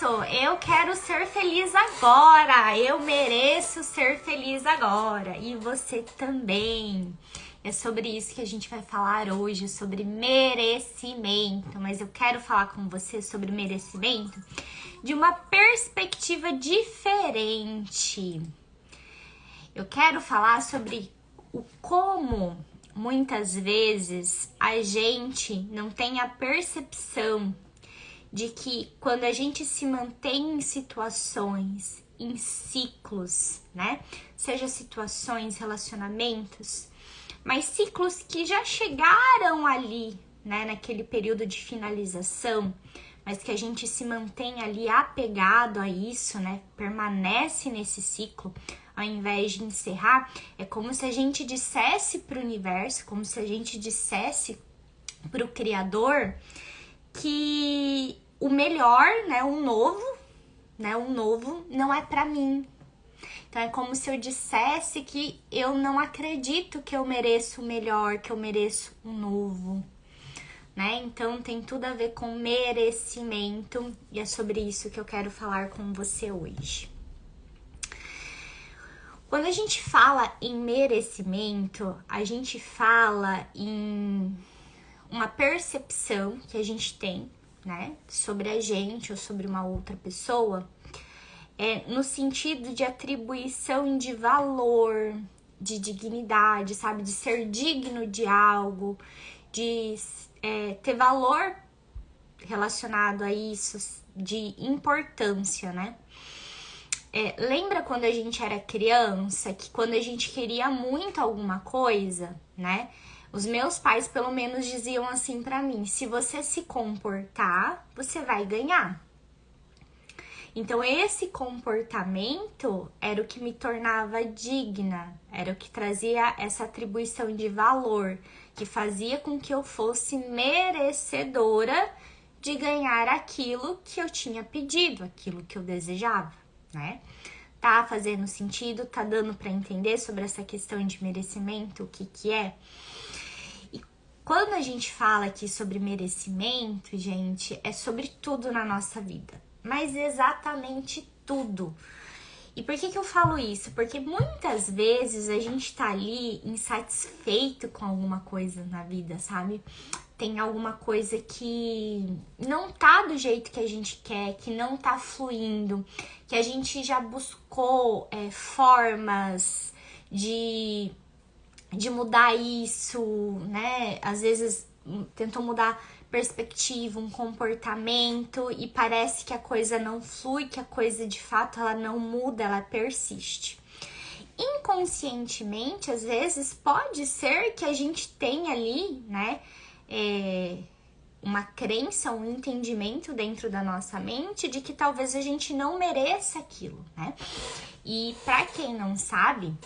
isso, eu quero ser feliz agora, eu mereço ser feliz agora, e você também. É sobre isso que a gente vai falar hoje, sobre merecimento, mas eu quero falar com você sobre merecimento de uma perspectiva diferente. Eu quero falar sobre o como muitas vezes a gente não tem a percepção de que quando a gente se mantém em situações, em ciclos, né? Seja situações, relacionamentos, mas ciclos que já chegaram ali, né? Naquele período de finalização, mas que a gente se mantém ali apegado a isso, né? Permanece nesse ciclo, ao invés de encerrar. É como se a gente dissesse para o universo, como se a gente dissesse para o Criador que o melhor, né, o novo não é pra mim. Então é como se eu dissesse que eu não acredito que eu mereço o melhor, que eu mereço o novo, né? Então tem tudo a ver com merecimento e é sobre isso que eu quero falar com você hoje. Quando a gente fala em merecimento, a gente fala em uma percepção que a gente tem, né, sobre a gente ou sobre uma outra pessoa, no sentido de atribuição de valor, de dignidade, sabe, de ser digno de algo, de ter valor relacionado a isso, de importância, né? Lembra quando a gente era criança, que quando a gente queria muito alguma coisa, né? Os meus pais, pelo menos, diziam assim pra mim: se você se comportar, você vai ganhar. Então, esse comportamento era o que me tornava digna, era o que trazia essa atribuição de valor, que fazia com que eu fosse merecedora de ganhar aquilo que eu tinha pedido, aquilo que eu desejava, né? Tá fazendo sentido? Tá dando pra entender sobre essa questão de merecimento, o que é? Quando a gente fala aqui sobre merecimento, gente, é sobre tudo na nossa vida, mas exatamente tudo. E por que eu falo isso? Porque muitas vezes a gente tá ali insatisfeito com alguma coisa na vida, sabe? Tem alguma coisa que não tá do jeito que a gente quer, que não tá fluindo, que a gente já buscou formas de mudar isso, né? Às vezes tentou mudar perspectiva, um comportamento e parece que a coisa não flui, que a coisa de fato ela não muda, ela persiste. Inconscientemente, às vezes, pode ser que a gente tenha ali, né, uma crença, um entendimento dentro da nossa mente de que talvez a gente não mereça aquilo, né? E pra quem não sabe,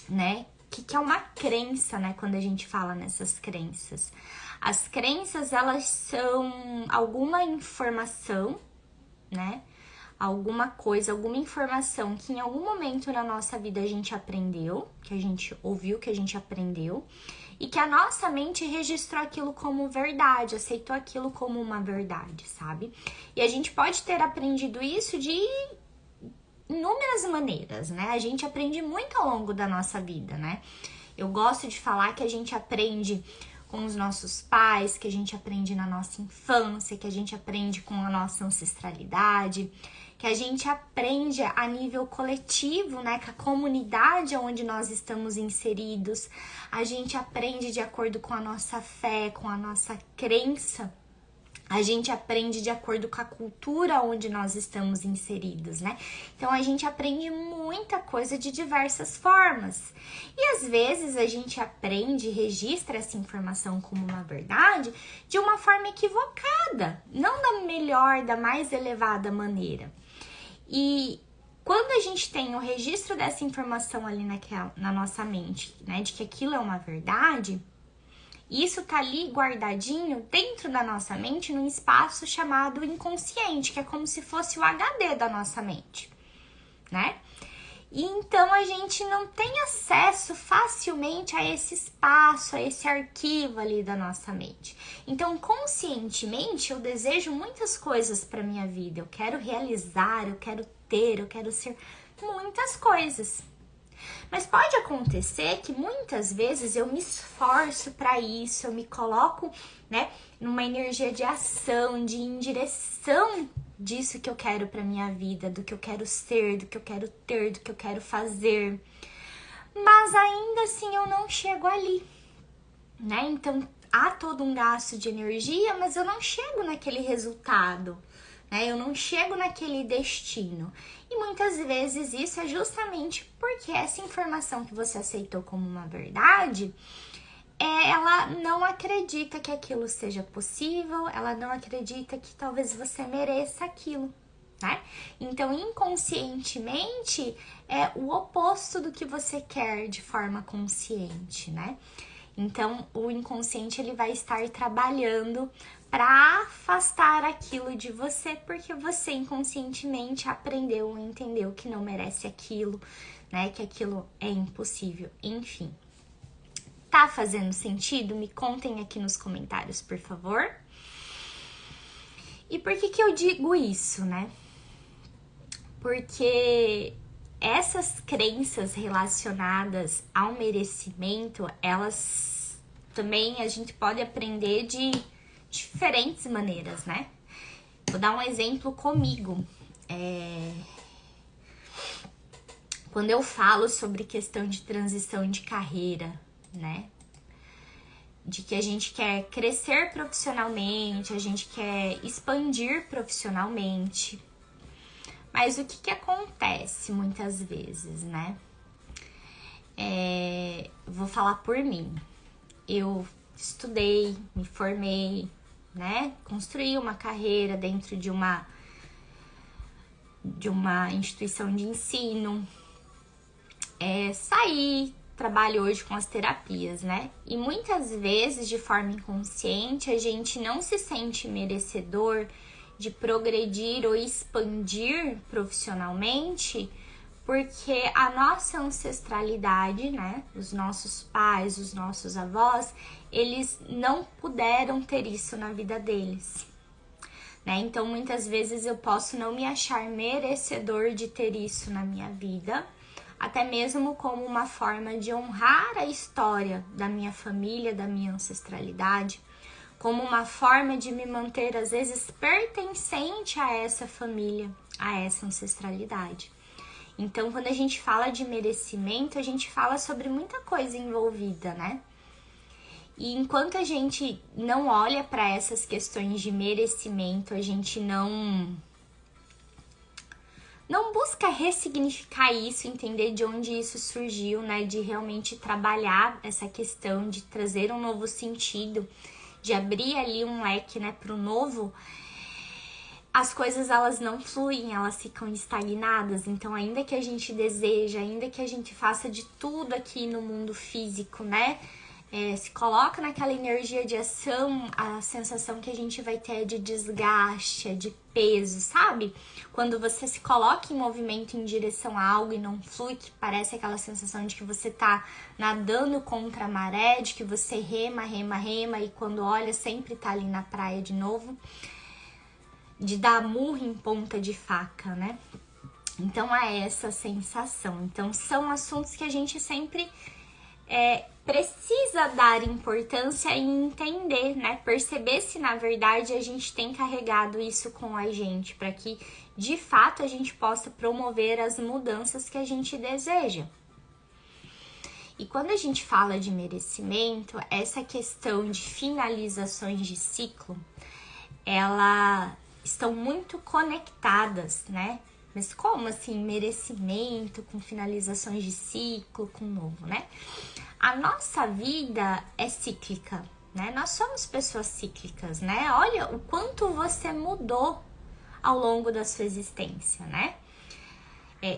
né, o que é uma crença, né, quando a gente fala nessas crenças? As crenças, elas são alguma informação, né, alguma coisa, alguma informação que em algum momento na nossa vida a gente aprendeu, que a gente ouviu, que a gente aprendeu, e que a nossa mente registrou aquilo como verdade, aceitou aquilo como uma verdade, sabe? E a gente pode ter aprendido isso de inúmeras maneiras, né? A gente aprende muito ao longo da nossa vida, né? Eu gosto de falar que a gente aprende com os nossos pais, que a gente aprende na nossa infância, que a gente aprende com a nossa ancestralidade, que a gente aprende a nível coletivo, né? Com a comunidade onde nós estamos inseridos, a gente aprende de acordo com a nossa fé, com a nossa crença. A gente aprende de acordo com a cultura onde nós estamos inseridos, né? Então, a gente aprende muita coisa de diversas formas. E, às vezes, a gente aprende e registra essa informação como uma verdade de uma forma equivocada, não da melhor, da mais elevada maneira. E quando a gente tem o registro dessa informação ali na nossa mente, né, de que aquilo é uma verdade, isso tá ali guardadinho dentro da nossa mente, num espaço chamado inconsciente, que é como se fosse o HD da nossa mente, né? E então a gente não tem acesso facilmente a esse espaço, a esse arquivo ali da nossa mente. Então, conscientemente, eu desejo muitas coisas para minha vida. Eu quero realizar, eu quero ter, eu quero ser muitas coisas. Mas pode acontecer que muitas vezes eu me esforço para isso, eu me coloco, né, numa energia de ação, de ir em direção disso que eu quero para minha vida, do que eu quero ser, do que eu quero ter, do que eu quero fazer. Mas ainda assim eu não chego ali, né? Então há todo um gasto de energia, mas eu não chego naquele resultado, né? Eu não chego naquele destino. E muitas vezes isso é justamente porque essa informação que você aceitou como uma verdade, ela não acredita que aquilo seja possível, ela não acredita que talvez você mereça aquilo, né? Então, inconscientemente, é o oposto do que você quer de forma consciente, né? Então, o inconsciente ele vai estar trabalhando para afastar aquilo de você, porque você inconscientemente aprendeu, entendeu que não merece aquilo, né? Que aquilo é impossível, enfim. Tá fazendo sentido? Me contem aqui nos comentários, por favor. E por que eu digo isso, né? Porque essas crenças relacionadas ao merecimento, elas também a gente pode aprender de diferentes maneiras, né? Vou dar um exemplo comigo. Quando eu falo sobre questão de transição de carreira, né? De que a gente quer crescer profissionalmente, a gente quer expandir profissionalmente. Mas o que acontece muitas vezes, né? Vou falar por mim. Eu estudei, me formei, né? Construí uma carreira dentro de uma instituição de ensino. Saí, trabalho hoje com as terapias, né? E muitas vezes, de forma inconsciente, a gente não se sente merecedor de progredir ou expandir profissionalmente, porque a nossa ancestralidade, né? Os nossos pais, os nossos avós, eles não puderam ter isso na vida deles, né? Então, muitas vezes eu posso não me achar merecedor de ter isso na minha vida, até mesmo como uma forma de honrar a história da minha família, da minha ancestralidade, como uma forma de me manter, às vezes, pertencente a essa família, a essa ancestralidade. Então, quando a gente fala de merecimento, a gente fala sobre muita coisa envolvida, né? E enquanto a gente não olha para essas questões de merecimento, a gente não busca ressignificar isso, entender de onde isso surgiu, né? De realmente trabalhar essa questão, de trazer um novo sentido, de abrir ali um leque, né, para o novo, as coisas elas não fluem, elas ficam estagnadas. Então, ainda que a gente deseja, ainda que a gente faça de tudo aqui no mundo físico, né? Se coloca naquela energia de ação, a sensação que a gente vai ter é de desgaste, de peso, sabe? Quando você se coloca em movimento em direção a algo e não flui, que parece aquela sensação de que você tá nadando contra a maré, de que você rema, e quando olha sempre tá ali na praia de novo, de dar murro em ponta de faca, né? Então é essa sensação. Então são assuntos que a gente sempre precisa dar importância e entender, né? Perceber se na verdade a gente tem carregado isso com a gente, para que de fato a gente possa promover as mudanças que a gente deseja. E quando a gente fala de merecimento, essa questão de finalizações de ciclo, elas estão muito conectadas, né? Mas como assim, merecimento com finalizações de ciclo, com novo, né? A nossa vida é cíclica, né? Nós somos pessoas cíclicas, né? Olha o quanto você mudou ao longo da sua existência, né?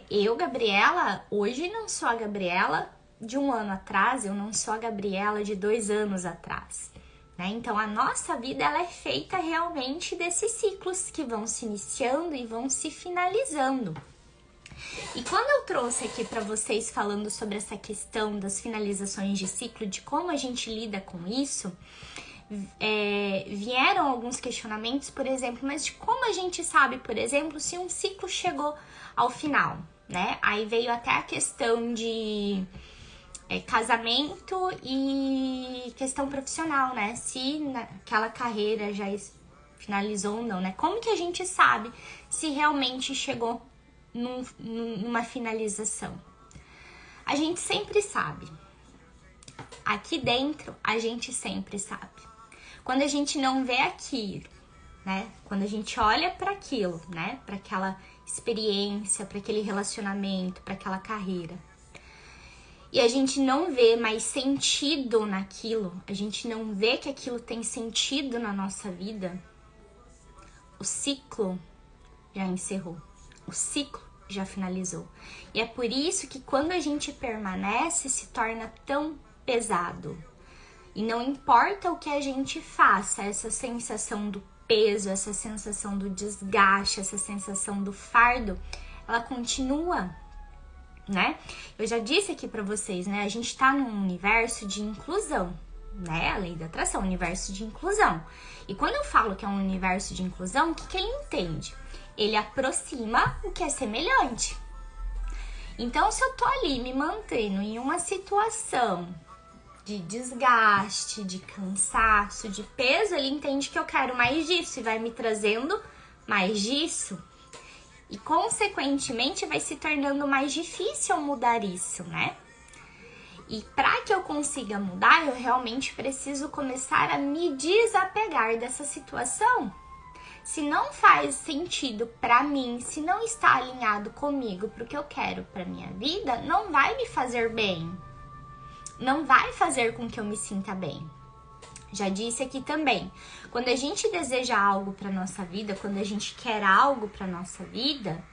Eu, Gabriela, hoje não sou a Gabriela de um ano atrás, eu não sou a Gabriela de 2 anos atrás, né? Então, a nossa vida ela é feita realmente desses ciclos que vão se iniciando e vão se finalizando. E quando eu trouxe aqui para vocês falando sobre essa questão das finalizações de ciclo, de como a gente lida com isso, vieram alguns questionamentos, por exemplo, mas de como a gente sabe, por exemplo, se um ciclo chegou ao final, né? Aí veio até a questão de casamento e questão profissional, né? Se aquela carreira já finalizou ou não, né? Como que a gente sabe se realmente chegou numa finalização? A gente sempre sabe. Aqui dentro, a gente sempre sabe. Quando a gente não vê aquilo, né? Quando a gente olha para aquilo, né? Para aquela experiência, para aquele relacionamento, para aquela carreira. E a gente não vê mais sentido naquilo, a gente não vê que aquilo tem sentido na nossa vida, o ciclo já encerrou, o ciclo já finalizou. E é por isso que quando a gente permanece, se torna tão pesado. E não importa o que a gente faça, essa sensação do peso, essa sensação do desgaste, essa sensação do fardo, ela continua, né? Eu já disse aqui pra vocês, né? A gente tá num universo de inclusão, né? A lei da atração, universo de inclusão. E quando eu falo que é um universo de inclusão, o que ele entende? Ele aproxima o que é semelhante. Então, se eu tô ali me mantendo em uma situação de desgaste, de cansaço, de peso, ele entende que eu quero mais disso e vai me trazendo mais disso. E, consequentemente, vai se tornando mais difícil mudar isso, né? E para que eu consiga mudar, eu realmente preciso começar a me desapegar dessa situação. Se não faz sentido para mim, se não está alinhado comigo para o que eu quero para minha vida, não vai me fazer bem. Não vai fazer com que eu me sinta bem. Já disse aqui também, quando a gente deseja algo para nossa vida, quando a gente quer algo para nossa vida,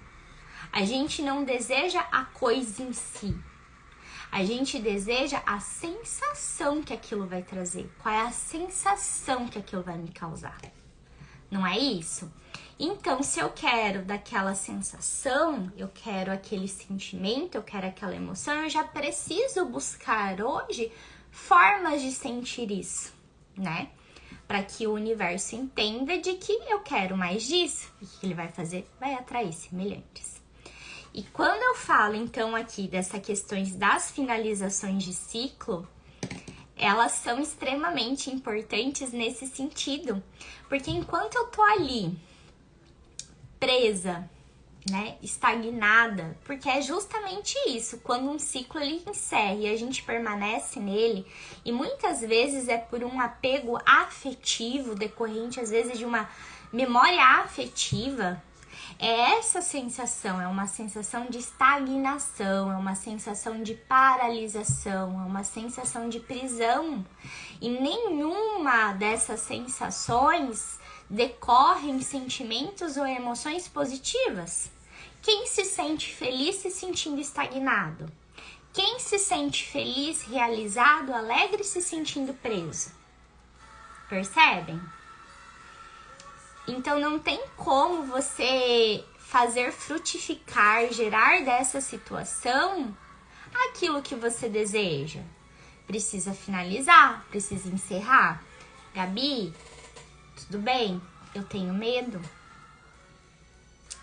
a gente não deseja a coisa em si. A gente deseja a sensação que aquilo vai trazer. Qual é a sensação que aquilo vai me causar? Não é isso? Então, se eu quero daquela sensação, eu quero aquele sentimento, eu quero aquela emoção, eu já preciso buscar hoje formas de sentir isso, né? Para que o universo entenda de que eu quero mais disso. E o que ele vai fazer? Vai atrair semelhantes. E quando eu falo, então, aqui dessas questões das finalizações de ciclo, elas são extremamente importantes nesse sentido. Porque enquanto eu tô ali, presa, né, estagnada, porque é justamente isso, quando um ciclo ele encerra e a gente permanece nele, e muitas vezes é por um apego afetivo, decorrente às vezes de uma memória afetiva, é essa sensação, é uma sensação de estagnação, é uma sensação de paralisação, é uma sensação de prisão, e nenhuma dessas sensações decorrem sentimentos ou emoções positivas. Quem se sente feliz se sentindo estagnado? Quem se sente feliz, realizado, alegre se sentindo preso? Percebem? Então não tem como você fazer frutificar, gerar dessa situação aquilo que você deseja. Precisa finalizar, precisa encerrar. Gabi, tudo bem? Eu tenho medo.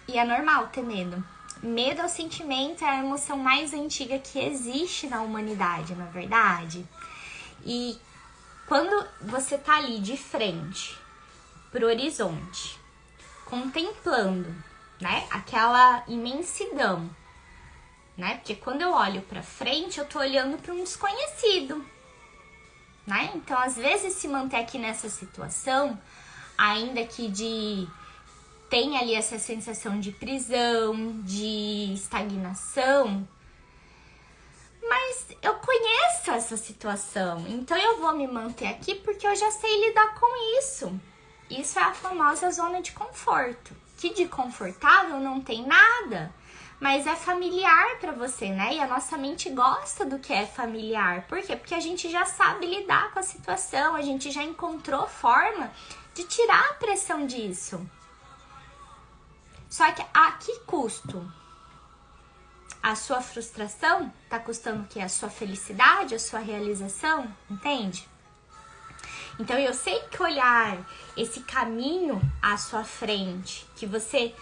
E é normal ter medo. Medo é o sentimento, é a emoção mais antiga que existe na humanidade, na verdade. E quando você tá ali de frente pro horizonte, contemplando, né, aquela imensidão, né? Porque quando eu olho para frente, eu tô olhando para um desconhecido, né? Então, às vezes se manter aqui nessa situação, ainda que tem ali essa sensação de prisão, de estagnação, mas eu conheço essa situação, então eu vou me manter aqui porque eu já sei lidar com isso. Isso é a famosa zona de conforto, que de confortável não tem nada, mas é familiar para você, né? E a nossa mente gosta do que é familiar. Por quê? Porque a gente já sabe lidar com a situação, a gente já encontrou forma de tirar a pressão disso. Só que a que custo? A sua frustração tá custando o quê? A sua felicidade, a sua realização, entende? Então eu sei que olhar esse caminho à sua frente, que você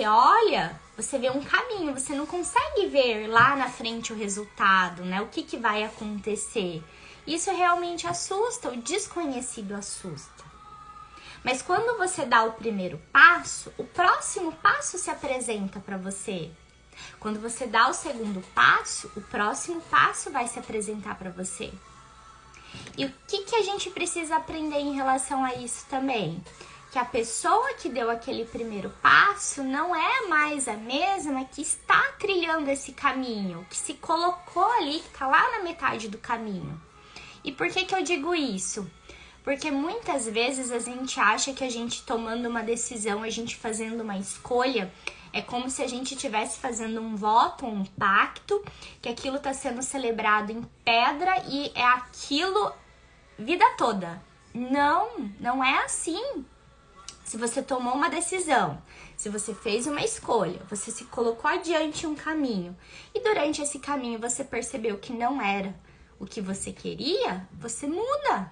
olha, você vê um caminho, você não consegue ver lá na frente o resultado, né? O que vai acontecer. Isso realmente assusta, o desconhecido assusta. Mas quando você dá o primeiro passo, o próximo passo se apresenta para você. Quando você dá o segundo passo, o próximo passo vai se apresentar para você. E o que a gente precisa aprender em relação a isso também? Que a pessoa que deu aquele primeiro passo não é mais a mesma que está trilhando esse caminho, que se colocou ali, que está lá na metade do caminho. E por que eu digo isso? Porque muitas vezes a gente acha que a gente tomando uma decisão, a gente fazendo uma escolha, é como se a gente estivesse fazendo um voto, um pacto, que aquilo está sendo celebrado em pedra e é aquilo vida toda. Não é assim. Se você tomou uma decisão, se você fez uma escolha, você se colocou adiante um caminho e durante esse caminho você percebeu que não era o que você queria, você muda.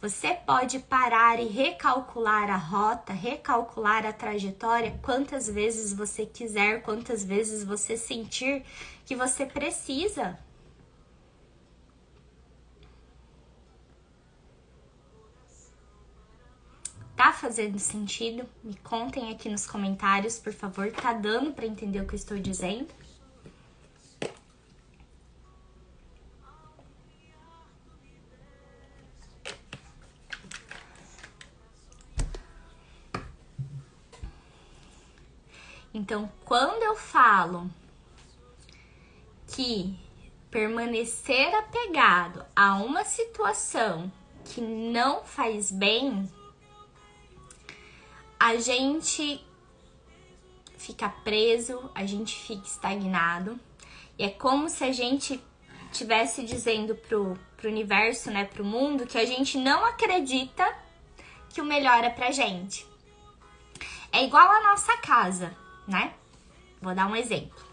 Você pode parar e recalcular a rota, recalcular a trajetória quantas vezes você quiser, quantas vezes você sentir que você precisa. Tá fazendo sentido? Me contem aqui nos comentários, por favor. Tá dando para entender o que eu estou dizendo? Então, quando eu falo que permanecer apegado a uma situação que não faz bem, a gente fica preso, a gente fica estagnado. E é como se a gente estivesse dizendo pro universo, né, pro mundo, que a gente não acredita que o melhor é pra gente. É igual a nossa casa, né? Vou dar um exemplo.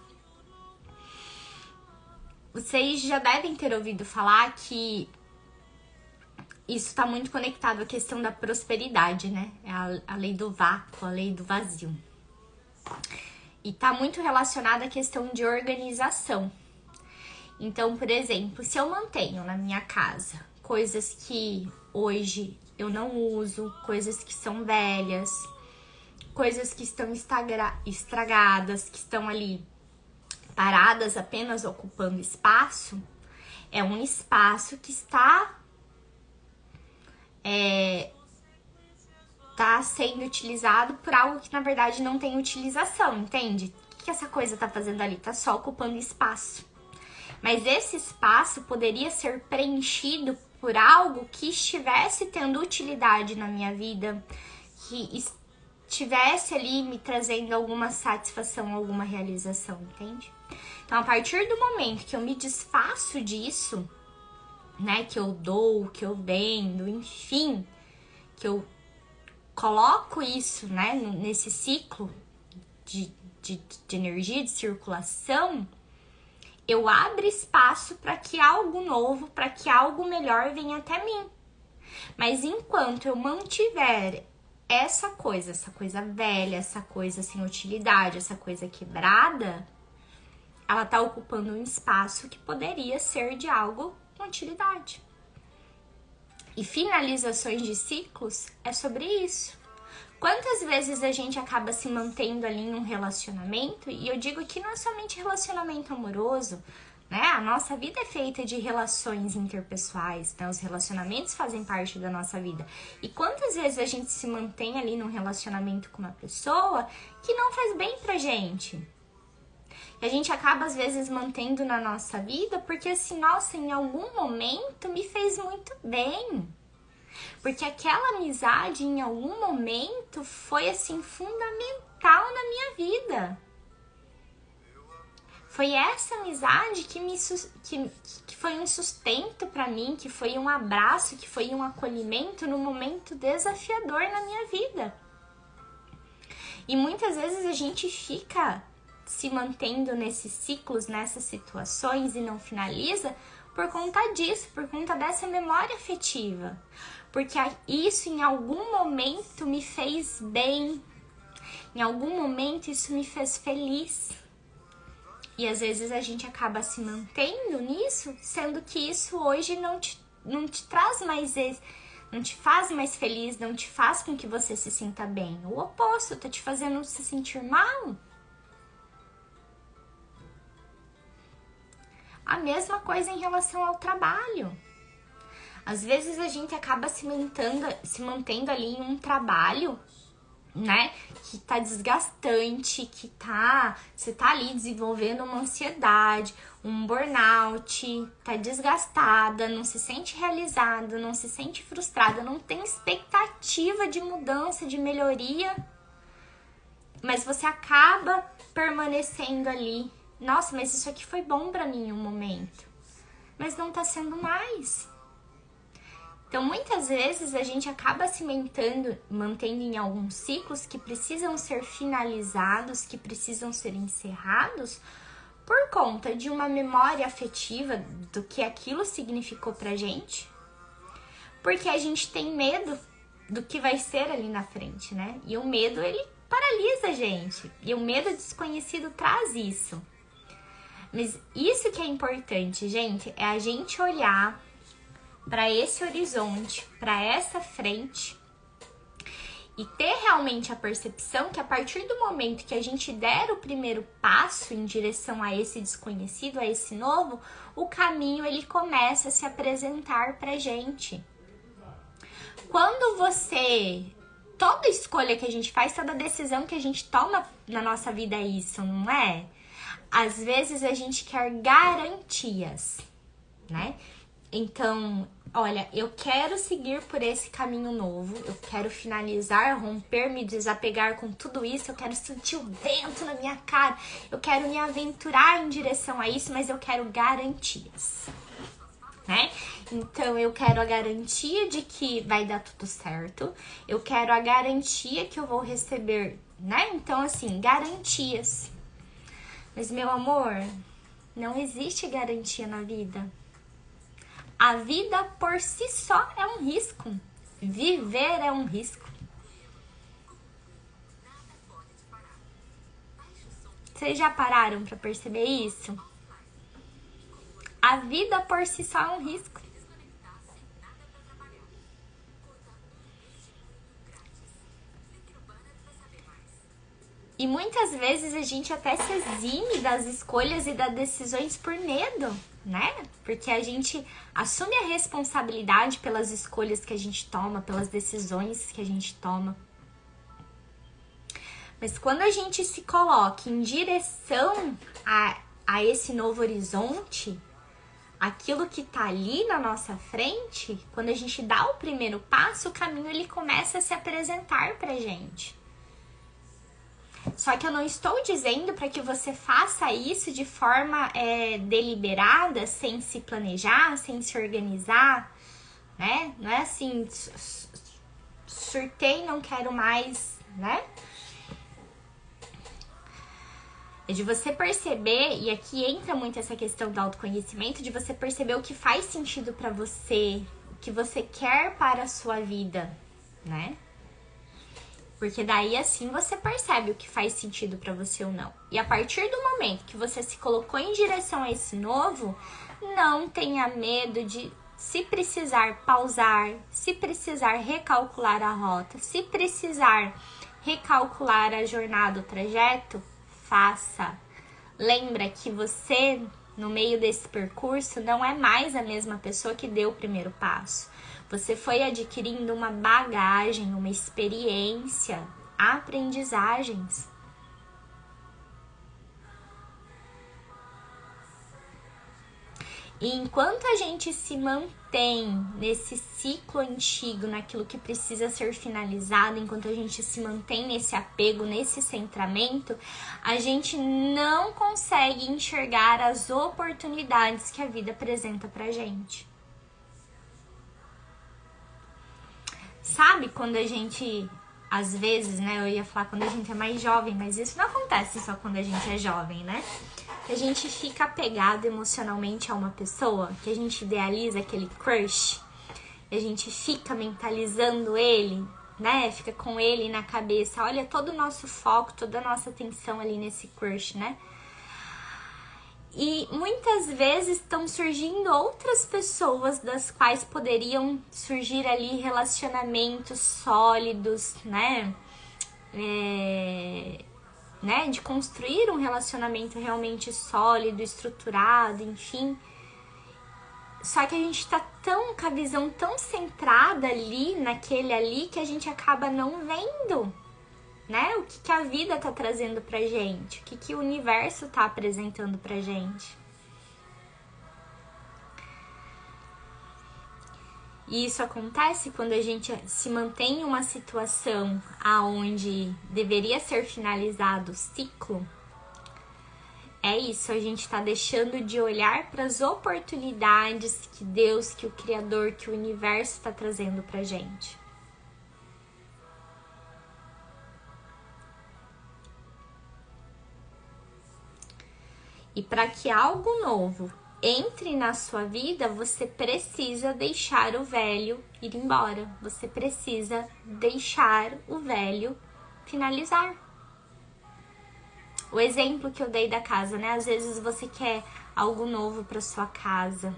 Vocês já devem ter ouvido falar que isso está muito conectado à questão da prosperidade, né? É a lei do vácuo, a lei do vazio. E está muito relacionada à questão de organização. Então, por exemplo, se eu mantenho na minha casa coisas que hoje eu não uso, coisas que são velhas, coisas que estão estragadas, que estão ali paradas, apenas ocupando espaço, é um espaço que está sendo utilizado por algo que na verdade não tem utilização, entende? O que essa coisa tá fazendo ali? Tá só ocupando espaço. Mas esse espaço poderia ser preenchido por algo que estivesse tendo utilidade na minha vida, que estivesse ali me trazendo alguma satisfação, alguma realização, entende? Então, a partir do momento que eu me desfaço disso, né, que eu dou, que eu vendo, enfim, que eu coloco isso, né, nesse ciclo de energia, de circulação, eu abro espaço para que algo novo, para que algo melhor venha até mim. Mas enquanto eu mantiver essa coisa velha, essa coisa sem utilidade, essa coisa quebrada, ela tá ocupando um espaço que poderia ser de algo com utilidade. E finalizações de ciclos é sobre isso. Quantas vezes a gente acaba se mantendo ali em um relacionamento, e eu digo que não é somente relacionamento amoroso, né? A nossa vida é feita de relações interpessoais, né? Os relacionamentos fazem parte da nossa vida. E quantas vezes a gente se mantém ali num relacionamento com uma pessoa que não faz bem pra gente? E a gente acaba, às vezes, mantendo na nossa vida porque, assim, nossa, em algum momento me fez muito bem. Porque aquela amizade, em algum momento, foi, assim, fundamental na minha vida. Foi essa amizade que foi um sustento pra mim, que foi um abraço, que foi um acolhimento num momento desafiador na minha vida. E muitas vezes a gente fica se mantendo nesses ciclos, nessas situações e não finaliza por conta disso, por conta dessa memória afetiva. Porque isso em algum momento me fez bem, em algum momento isso me fez feliz. E às vezes a gente acaba se mantendo nisso, sendo que isso hoje não te traz mais, não te faz mais feliz, não te faz com que você se sinta bem. O oposto, tá te fazendo se sentir mal. A mesma coisa em relação ao trabalho. Às vezes a gente acaba se mantendo ali em um trabalho, né, que tá desgastante, você tá ali desenvolvendo uma ansiedade, um burnout, tá desgastada, não se sente realizada, não se sente frustrada, não tem expectativa de mudança, de melhoria, mas você acaba permanecendo ali. Nossa, mas isso aqui foi bom pra mim em um momento, mas não tá sendo mais. Então, muitas vezes, a gente acaba se mantendo em alguns ciclos que precisam ser finalizados, que precisam ser encerrados, por conta de uma memória afetiva do que aquilo significou pra gente, porque a gente tem medo do que vai ser ali na frente, né? E o medo, ele paralisa a gente, e o medo desconhecido traz isso. Mas isso que é importante, gente, é a gente olhar para esse horizonte, para essa frente e ter realmente a percepção que a partir do momento que a gente der o primeiro passo em direção a esse desconhecido, a esse novo, o caminho ele começa a se apresentar pra gente. Quando toda escolha que a gente faz, toda decisão que a gente toma na nossa vida é isso, não é? Às vezes a gente quer garantias, né? Então, olha, eu quero seguir por esse caminho novo, eu quero finalizar, romper, me desapegar com tudo isso, eu quero sentir o vento na minha cara, eu quero me aventurar em direção a isso, mas eu quero garantias, né? Então, eu quero a garantia de que vai dar tudo certo, eu quero a garantia que eu vou receber, né? Então, assim, garantias. Mas, meu amor, não existe garantia na vida. A vida por si só é um risco. Viver é um risco. Vocês já pararam para perceber isso? A vida por si só é um risco. E muitas vezes a gente até se exime das escolhas e das decisões por medo, né? Porque a gente assume a responsabilidade pelas escolhas que a gente toma, pelas decisões que a gente toma. Mas quando a gente se coloca em direção a esse novo horizonte, aquilo que tá ali na nossa frente, quando a gente dá o primeiro passo, o caminho ele começa a se apresentar pra gente. Só que eu não estou dizendo para que você faça isso de forma deliberada, sem se planejar, sem se organizar, né? Não é assim, surtei, não quero mais, né? É de você perceber, e aqui entra muito essa questão do autoconhecimento, de você perceber o que faz sentido para você, o que você quer para a sua vida, né? Porque daí assim você percebe o que faz sentido pra você ou não. E a partir do momento que você se colocou em direção a esse novo, não tenha medo de, se precisar, pausar, se precisar, recalcular a rota, se precisar recalcular a jornada, o trajeto, faça. Lembra que você, no meio desse percurso, não é mais a mesma pessoa que deu o primeiro passo. Você foi adquirindo uma bagagem, uma experiência, aprendizagens. E enquanto a gente se mantém nesse ciclo antigo, naquilo que precisa ser finalizado, enquanto a gente se mantém nesse apego, nesse centramento, a gente não consegue enxergar as oportunidades que a vida apresenta pra gente. Sabe quando a gente às vezes, né, eu ia falar quando a gente é mais jovem, mas isso não acontece só quando a gente é jovem, né? Que a gente fica apegado emocionalmente a uma pessoa, que a gente idealiza aquele crush, e a gente fica mentalizando ele, né? Fica com ele na cabeça, olha todo o nosso foco, toda a nossa atenção ali nesse crush, né? E muitas vezes estão surgindo outras pessoas das quais poderiam surgir ali relacionamentos sólidos, né? De construir um relacionamento realmente sólido, estruturado, enfim. Só que a gente tá tão com a visão tão centrada ali, naquele ali, que a gente acaba não vendo, né? O que a vida tá trazendo pra gente, o que o universo tá apresentando pra gente. E isso acontece quando a gente se mantém em uma situação aonde deveria ser finalizado o ciclo. É isso, a gente tá deixando de olhar para as oportunidades que Deus, que o Criador, que o universo está trazendo pra gente. E para que algo novo entre na sua vida, você precisa deixar o velho ir embora. Você precisa deixar o velho finalizar. O exemplo que eu dei da casa, né? Às vezes você quer algo novo para sua casa,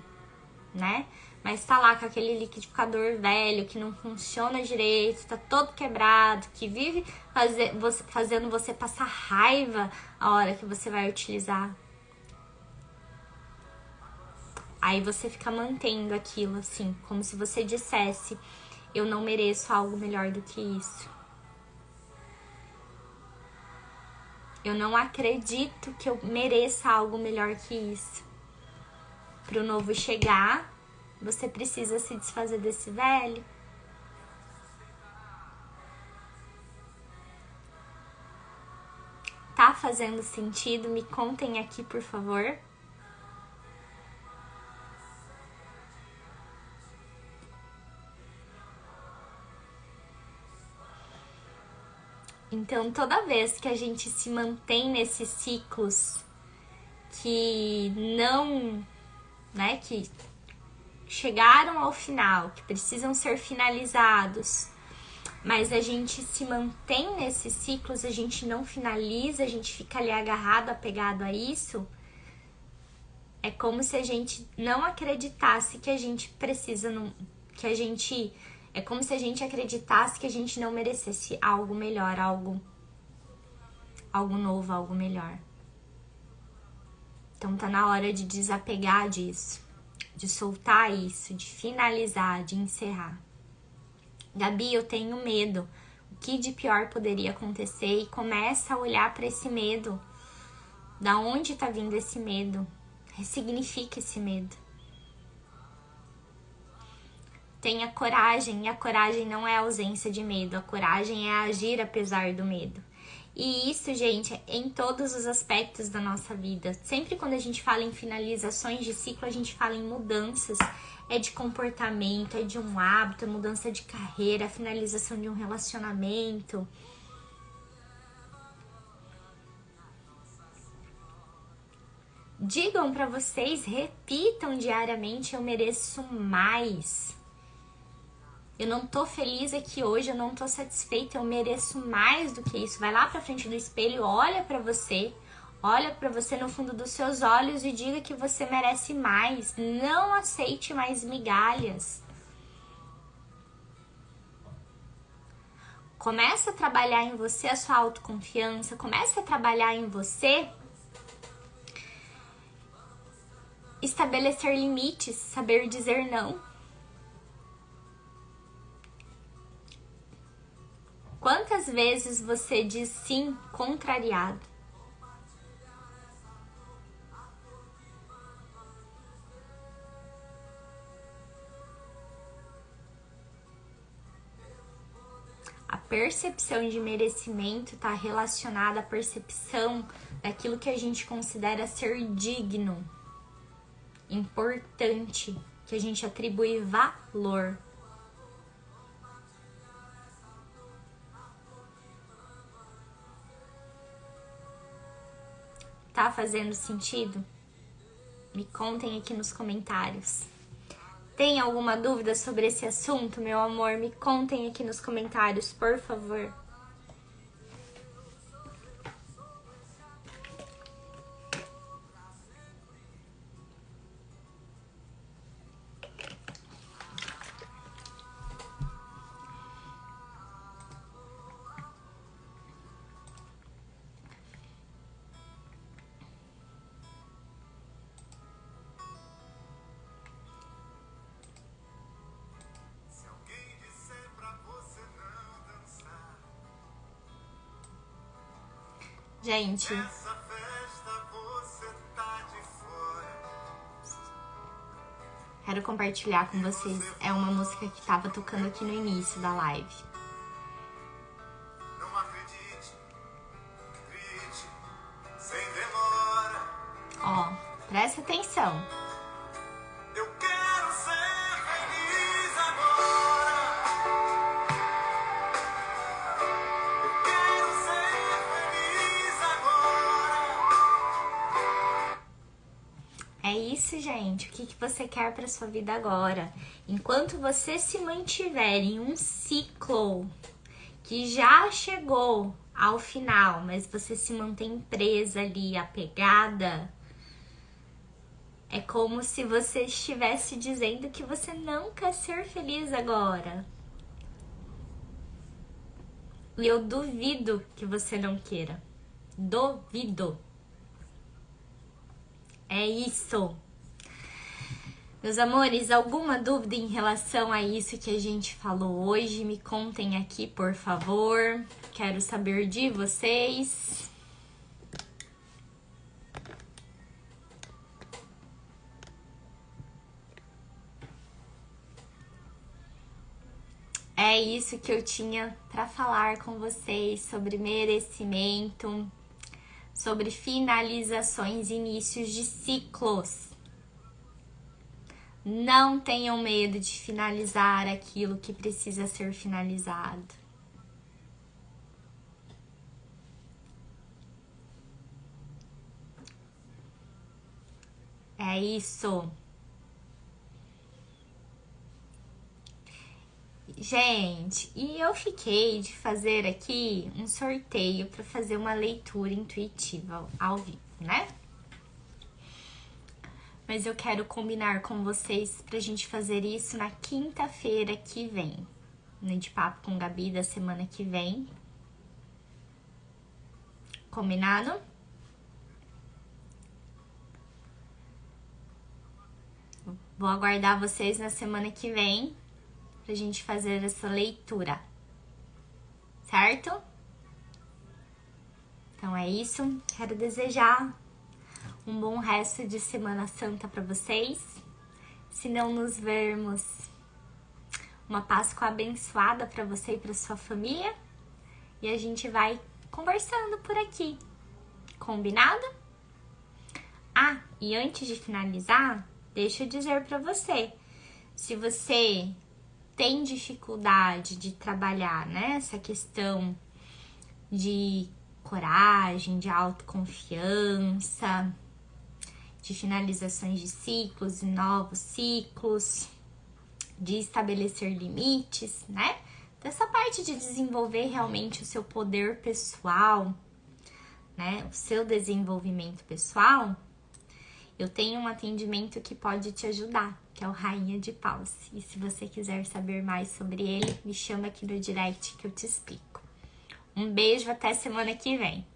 né? Mas tá lá com aquele liquidificador velho que não funciona direito, tá todo quebrado, que vive fazendo você passar raiva a hora que você vai utilizar. Aí você fica mantendo aquilo assim, como se você dissesse, eu não mereço algo melhor do que isso. Eu não acredito que eu mereça algo melhor que isso. Para o novo chegar, você precisa se desfazer desse velho. Tá fazendo sentido? Me contem aqui, por favor. Então, toda vez que a gente se mantém nesses ciclos que não, né, que chegaram ao final, que precisam ser finalizados, mas a gente se mantém nesses ciclos, a gente não finaliza, a gente fica ali agarrado, apegado a isso, é como se a gente não acreditasse que a gente precisa, que a gente... É como se a gente acreditasse que a gente não merecesse algo melhor, algo novo, algo melhor. Então tá na hora de desapegar disso, de soltar isso, de finalizar, de encerrar. Gabi, eu tenho medo. O que de pior poderia acontecer? E começa a olhar para esse medo. Da onde tá vindo esse medo? Ressignifica esse medo. Tenha coragem, e a coragem não é a ausência de medo, a coragem é agir apesar do medo. E isso, gente, é em todos os aspectos da nossa vida. Sempre quando a gente fala em finalizações de ciclo, a gente fala em mudanças. É de comportamento, é de um hábito, é mudança de carreira, finalização de um relacionamento. Digam pra vocês, repitam diariamente, eu mereço mais. Eu não tô feliz aqui hoje, eu não tô satisfeita, eu mereço mais do que isso. Vai lá pra frente do espelho, olha pra você no fundo dos seus olhos e diga que você merece mais. Não aceite mais migalhas. Começa a trabalhar em você a sua autoconfiança, começa a trabalhar em você estabelecer limites, saber dizer não. Quantas vezes você diz sim contrariado? A percepção de merecimento está relacionada à percepção daquilo que a gente considera ser digno, importante, que a gente atribui valor. Tá fazendo sentido? Me contem aqui nos comentários. Tem alguma dúvida sobre esse assunto, meu amor? Me contem aqui nos comentários, por favor. Gente, quero compartilhar com vocês. É uma música que tava tocando aqui no início da live. Não acredite, grite, sem demora. Ó, presta atenção. Eu quero ser feliz agora. Eu quero ser feliz agora. É isso, gente. O que você quer para sua vida agora? Enquanto você se mantiver em um ciclo que já chegou ao final, mas você se mantém presa ali, apegada, é como se você estivesse dizendo que você não quer ser feliz agora. E eu duvido que você não queira. Duvido. É isso. Meus amores, alguma dúvida em relação a isso que a gente falou hoje? Me contem aqui, por favor. Quero saber de vocês. É isso que eu tinha para falar com vocês sobre merecimento, sobre finalizações e inícios de ciclos. Não tenham medo de finalizar aquilo que precisa ser finalizado. É isso. Gente, e eu fiquei de fazer aqui um sorteio para fazer uma leitura intuitiva ao vivo, né? Mas eu quero combinar com vocês pra gente fazer isso na quinta-feira que vem. No De Papo com Gabi da semana que vem. Combinado? Vou aguardar vocês na semana que vem pra gente fazer essa leitura. Certo? Então é isso. Quero desejar um bom resto de Semana Santa para vocês. Se não nos vermos, uma Páscoa abençoada para você e para sua família. E a gente vai conversando por aqui. Combinado? Ah, e antes de finalizar, deixa eu dizer para você. Se você tem dificuldade de trabalhar, né, essa questão de coragem, de autoconfiança, de finalizações de ciclos e novos ciclos, de estabelecer limites, né? Dessa parte de desenvolver realmente o seu poder pessoal, né? O seu desenvolvimento pessoal, eu tenho um atendimento que pode te ajudar, que é o Rainha de Paus. E se você quiser saber mais sobre ele, me chama aqui no direct que eu te explico. Um beijo, até semana que vem.